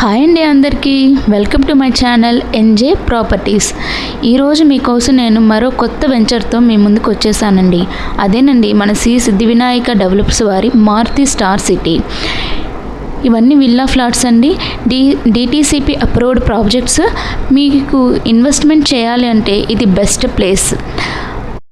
Hi అండి అందరికీ welcome to my channel NJ properties. ఈరోజు మీకోసం నేను మరో కొత్త వెంచర్తో మీ ముందుకు వచ్చేసానండి. అదేనండి మన శ్రీ సిద్ధి వినాయక డెవలప్స్ వారి మారుతి స్టార్ సిటీ. ఇవన్నీ విల్లా ఫ్లాట్స్ అండి. DTCP approved projects. మీకు ఇన్వెస్ట్మెంట్ చేయాలి అంటే ఇది బెస్ట్ ప్లేస్.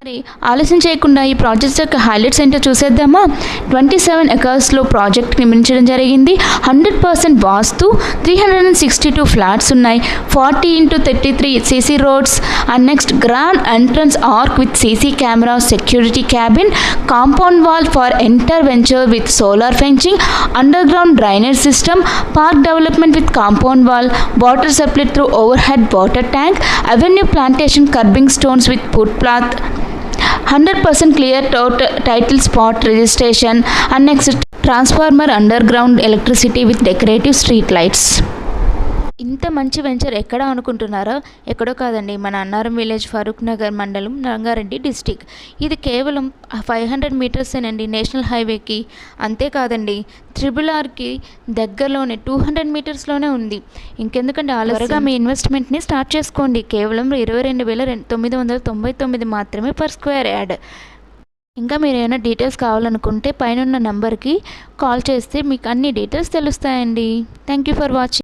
మరి ఆలస్యం చేయకుండా ఈ ప్రాజెక్ట్స్ యొక్క హైలైట్స్ ఏంటో చూసేద్దామా. 27 ఎకర్స్లో ప్రాజెక్ట్ నిర్మించడం జరిగింది. 100% వాస్తు, 362 ఫ్లాట్స్ ఉన్నాయి. 40x33 CC roads and next grand entrance arch with CC camera, security cabin, compound wall for entire venture with solar fencing, underground drainage system, park development with compound wall, water supply through overhead water tank, avenue plantation, kerbing stones with footpath, 100% clear title spot registration and next transformer underground electricity with decorative street lights. ఇంత మంచి venture ఎక్కడ అనుకుంటున్నారా? ఎక్కడో కాదండి, మన Annaram village, Farooq Nagar మండలం, Rangareddy district. ఇది కేవలం 500 మీటర్సేనండి నేషనల్ హైవేకి. అంతేకాదండి RRRకి దగ్గరలోనే 200 మీటర్స్లోనే ఉంది. ఇంకెందుకంటే త్వరగా మీ ఇన్వెస్ట్మెంట్ని స్టార్ట్ చేసుకోండి. కేవలం 22,999 మాత్రమే పర్ స్క్వేర్ యార్డ్. ఇంకా మీరు ఏమైనా డీటెయిల్స్ కావాలనుకుంటే పైన ఉన్న నెంబర్కి కాల్ చేస్తే మీకు అన్ని డీటెయిల్స్ తెలుస్తాయండి. Thank you for watching.